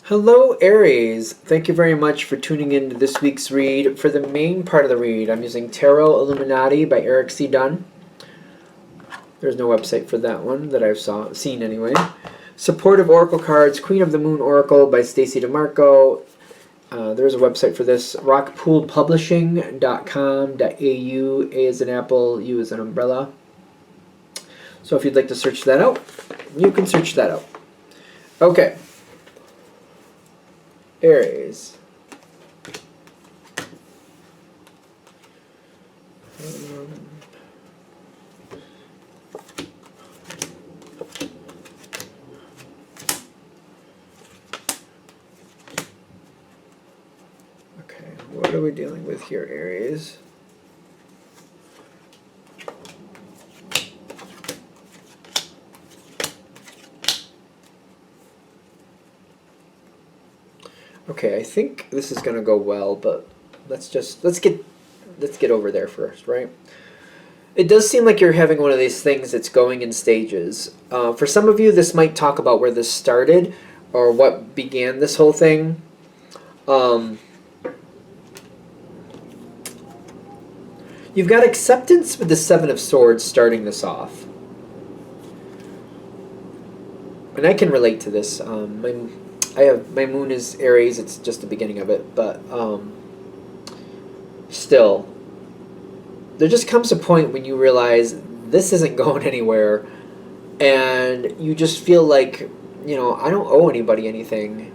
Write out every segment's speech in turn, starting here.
Hello, Aries. Thank you very much for tuning in to this week's read. For the main part of the read, I'm using Tarot Illuminati by Eric C. Dunn. There's no website for that one that I've seen anyway. Supportive Oracle cards, Queen of the Moon Oracle by Stacey DeMarco. There's a website for this, rockpoolpublishing.com.au. A is an apple, U is an umbrella. So if you'd like to search that out, you can search that out. Okay. Aries. Okay, what are we dealing with here, Aries? Okay, I think this is gonna go well, but let's get over there first, right? It does seem like you're having one of these things that's going in stages. For some of you, this might talk about where this started or what began this whole thing. You've got acceptance with the Seven of Swords starting this off. And I can relate to this. My moon is Aries. It's just the beginning of it, but still, there just comes a point when you realize this isn't going anywhere, and you just feel like, I don't owe anybody anything.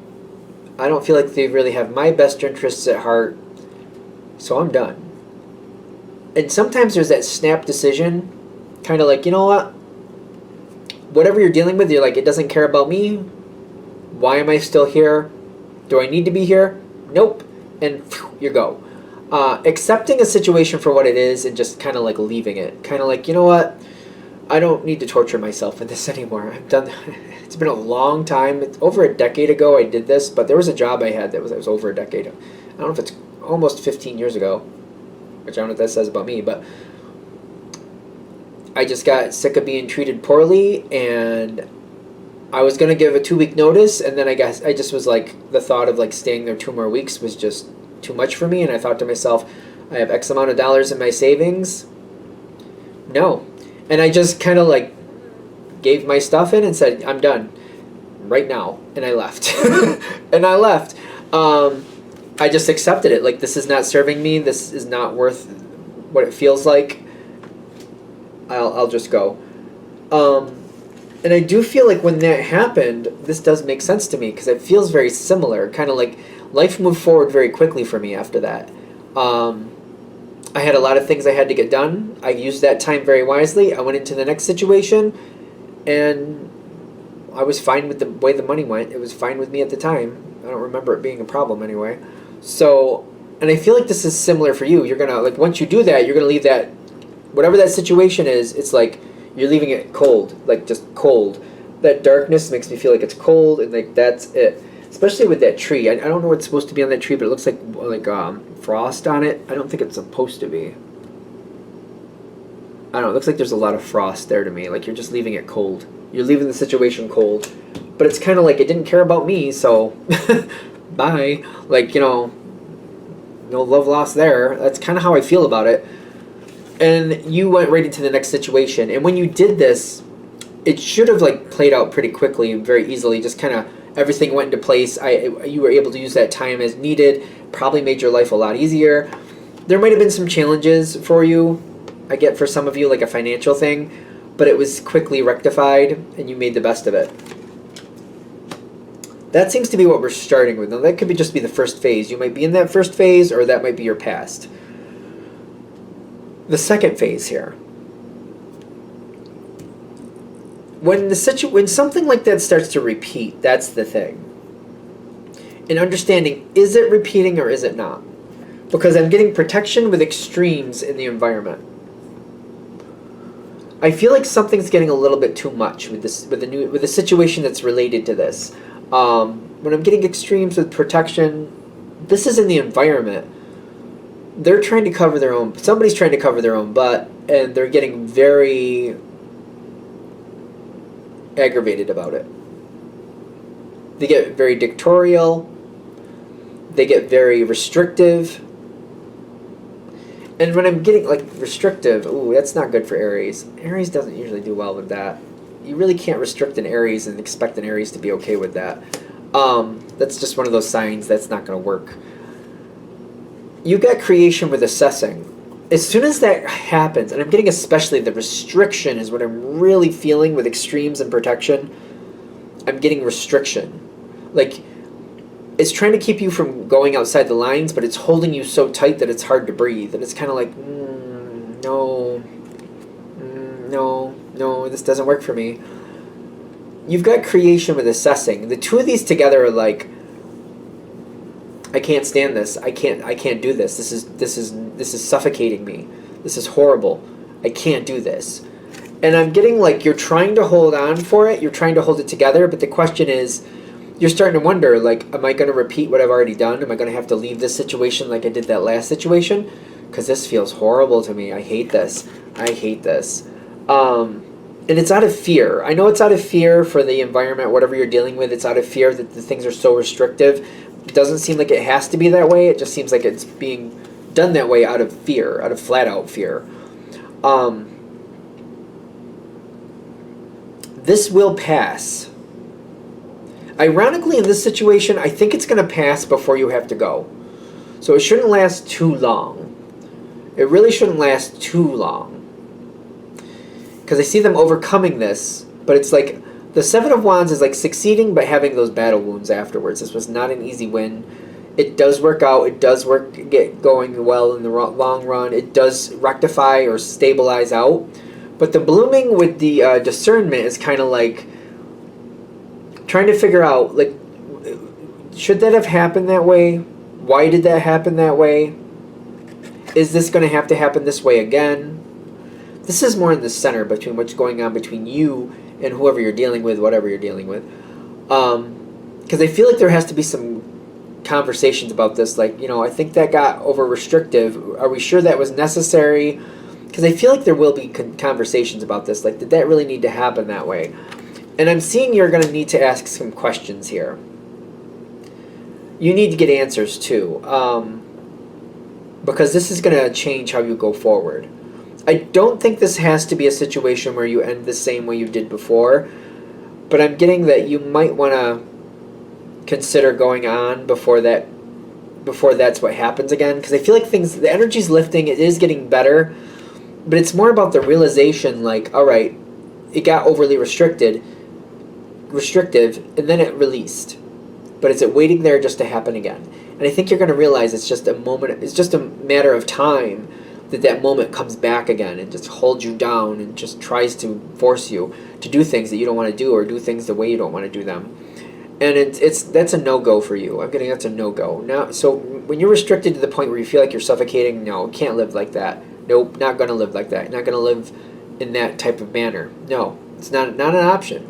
I don't feel like they really have my best interests at heart, so I'm done. And sometimes there's that snap decision, kind of like, you know what? Whatever you're dealing with, you're like, it doesn't care about me. Why am I still here? Do I need to be here? Nope. And phew, you go. Accepting a situation for what it is and just kind of like leaving it. Kind of like, you know what? I don't need to torture myself in this anymore. I've done. It's been a long time. It's over a decade ago I did this, but there was a job I had that was over a decade. I don't know if it's almost 15 years ago, which I don't know what that says about me, but I just got sick of being treated poorly, and I was going to give a 2-week notice, and then I guess I just was like, the thought of like staying there 2 more weeks was just too much for me, and I thought to myself, I have X amount of dollars in my savings. No. And I just kind of like gave my stuff in and said, I'm done right now. And I left. And I left. I just accepted it. Like, this is not serving me. This is not worth what it feels like. I'll just go. And I do feel like when that happened, this does make sense to me because it feels very similar. Kind of like life moved forward very quickly for me after that. I had a lot of things I had to get done. I used that time very wisely. I went into the next situation, and I was fine with the way the money went. It was fine with me at the time. I don't remember it being a problem anyway. So, and I feel like this is similar for you. You're going to, like, once you do that, you're going to leave that, whatever that situation is, it's like, you're leaving it cold, like just cold. That darkness makes me feel like it's cold, and like that's it. Especially with that tree. I don't know what's supposed to be on that tree, but it looks like frost on it. I don't think it's supposed to be. I don't know. It looks like there's a lot of frost there to me. Like you're just leaving it cold. You're leaving the situation cold. But it's kind of like it didn't care about me, so bye. Like, no love lost there. That's kind of how I feel about it. And you went right into the next situation. And when you did this, it should have like played out pretty quickly, very easily. Just kind of everything went into place. You were able to use that time as needed. Probably made your life a lot easier. There might have been some challenges for you. I get for some of you like a financial thing, but it was quickly rectified, and you made the best of it. That seems to be what we're starting with. Now that could just be the first phase. You might be in that first phase, or that might be your past. The second phase here. When something like that starts to repeat, that's the thing. And understanding, is it repeating or is it not? Because I'm getting protection with extremes in the environment. I feel like something's getting a little bit too much with the situation that's related to this. When I'm getting extremes with protection, this is in the environment. They're trying to cover their own. Somebody's trying to cover their own butt, and they're getting very aggravated about it. They get very dictatorial. They get very restrictive. And when I'm getting like restrictive, ooh, that's not good for Aries. Aries doesn't usually do well with that. You really can't restrict an Aries and expect an Aries to be okay with that. That's just one of those signs that's not going to work. You got creation with assessing. As soon as that happens, and I'm getting especially the restriction is what I'm really feeling with extremes and protection. I'm getting restriction. Like, it's trying to keep you from going outside the lines, but it's holding you so tight that it's hard to breathe. And it's kind of like, no, this doesn't work for me. You've got creation with assessing. The two of these together are like, I can't stand this. I can't do this. This is suffocating me. This is horrible. I can't do this. And I'm getting like you're trying to hold on for it. You're trying to hold it together, but the question is, you're starting to wonder, like, am I going to repeat what I've already done? Am I going to have to leave this situation like I did that last situation? Because this feels horrible to me. I hate this. And it's out of fear. I know it's out of fear for the environment, whatever you're dealing with. It's out of fear that the things are so restrictive. It doesn't seem like it has to be that way. It just seems like it's being done that way out of fear, out of flat-out fear. This will pass. Ironically, in this situation, I think it's going to pass before you have to go. So it shouldn't last too long. It really shouldn't last too long. Because I see them overcoming this, but it's like the Seven of Wands is like succeeding but having those battle wounds afterwards. This was not an easy win. It does work out. It does get going well in the long run. It does rectify or stabilize out. But the blooming with the discernment is kind of like trying to figure out, like, should that have happened that way? Why did that happen that way? Is this going to have to happen this way again? This is more in the center between what's going on between you and whoever you're dealing with, whatever you're dealing with. Because I feel like there has to be some conversations about this. Like, I think that got over restrictive. Are we sure that was necessary? Because I feel like there will be conversations about this. Like, did that really need to happen that way? And I'm seeing you're going to need to ask some questions here. You need to get answers too. Because this is going to change how you go forward. I don't think this has to be a situation where you end the same way you did before. But I'm getting that you might want to consider going on before that's what happens again. Because I feel like the energy's lifting. It is getting better. But it's more about the realization, like, all right, it got overly restrictive, and then it released. But is it waiting there just to happen again? And I think you're going to realize it's just a moment. It's just a matter of time that moment comes back again and just holds you down and just tries to force you to do things that you don't want to do or do things the way you don't want to do them. And that's a no-go for you. I'm getting that's a no-go. Now, so when you're restricted to the point where you feel like you're suffocating, no, can't live like that. Nope, not going to live like that. Not going to live in that type of manner. No, it's not an option.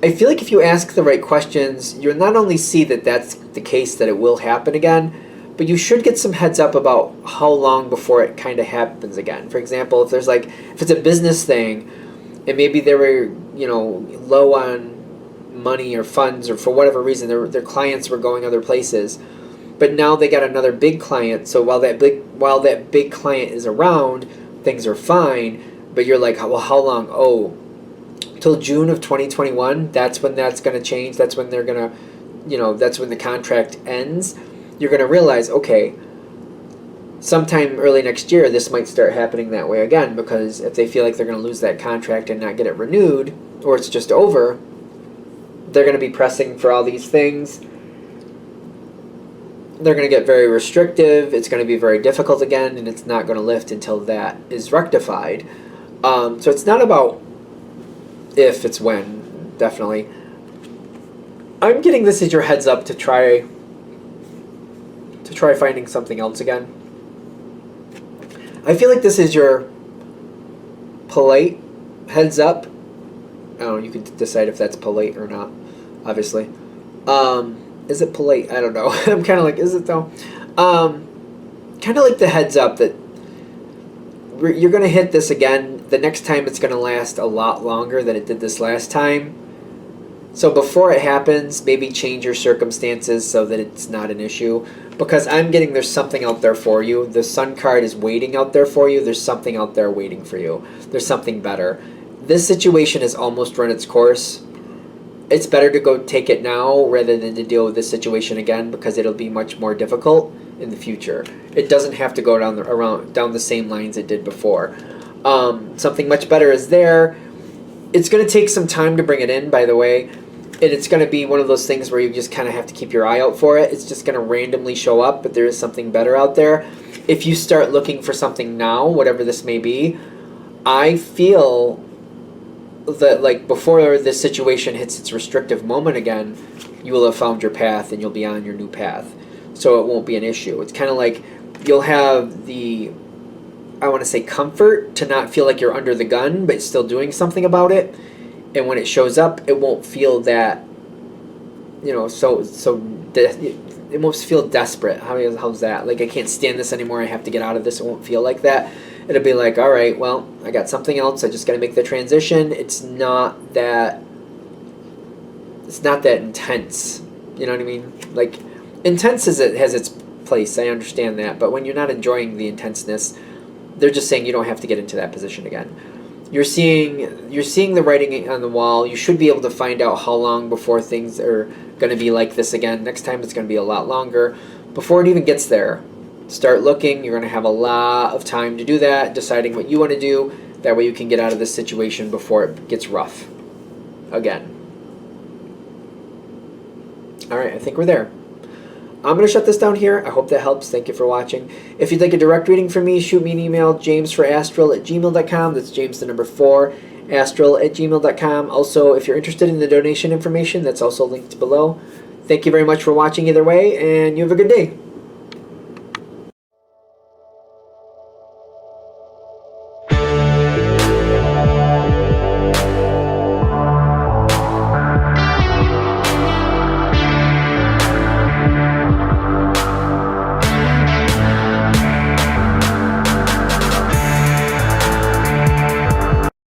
I feel like if you ask the right questions, you'll not only see that that's the case, that it will happen again, but you should get some heads up about how long before it kind of happens again. For example, if it's a business thing, and maybe they were, low on money or funds, or for whatever reason, their clients were going other places, but now they got another big client. So while that big client is around, things are fine. But you're like, well, how long? Oh, till June of 2021. That's when that's going to change. That's when they're going to, that's when the contract ends. You're going to realize, okay, sometime early next year, this might start happening that way again, because if they feel like they're going to lose that contract and not get it renewed, or it's just over, they're going to be pressing for all these things. They're going to get very restrictive. It's going to be very difficult again, and it's not going to lift until that is rectified. So it's not about if, it's when, definitely. I'm getting this as your heads up to try finding something else again. I feel like this is your polite heads up. I don't know, you can decide if that's polite or not, obviously. Is it polite? I don't know. I'm kind of like, is it though? Kind of like the heads up that you're going to hit this again. The next time it's going to last a lot longer than it did this last time. So before it happens, maybe change your circumstances so that it's not an issue. Because I'm getting there's something out there for you. The Sun card is waiting out there for you. There's something out there waiting for you. There's something better. This situation has almost run its course. It's better to go take it now rather than to deal with this situation again, because it'll be much more difficult in the future. It doesn't have to go down the same lines it did before. Something much better is there. It's going to take some time to bring it in, by the way. And it's going to be one of those things where you just kind of have to keep your eye out for it. It's just going to randomly show up, but there is something better out there. If you start looking for something now, whatever this may be, I feel that, like, before this situation hits its restrictive moment again, you will have found your path and you'll be on your new path. So it won't be an issue. It's kind of like you'll have the, I want to say, comfort to not feel like you're under the gun, but still doing something about it. And when it shows up, it won't feel that, it won't feel desperate. How's that? Like, I can't stand this anymore. I have to get out of this. It won't feel like that. It'll be like, all right, well, I got something else. I just got to make the transition. It's not that intense. You know what I mean? Like, intense has its place. I understand that. But when you're not enjoying the intenseness, they're just saying you don't have to get into that position again. You're seeing the writing on the wall. You should be able to find out how long before things are going to be like this again. Next time it's going to be a lot longer. Before it even gets there, start looking. You're going to have a lot of time to do that, deciding what you want to do. That way you can get out of this situation before it gets rough again. All right, I think we're there. I'm going to shut this down here. I hope that helps. Thank you for watching. If you'd like a direct reading from me, shoot me an email, jamesforastral@gmail.com. That's James the number 4, astral@gmail.com. Also, if you're interested in the donation information, that's also linked below. Thank you very much for watching either way, and you have a good day.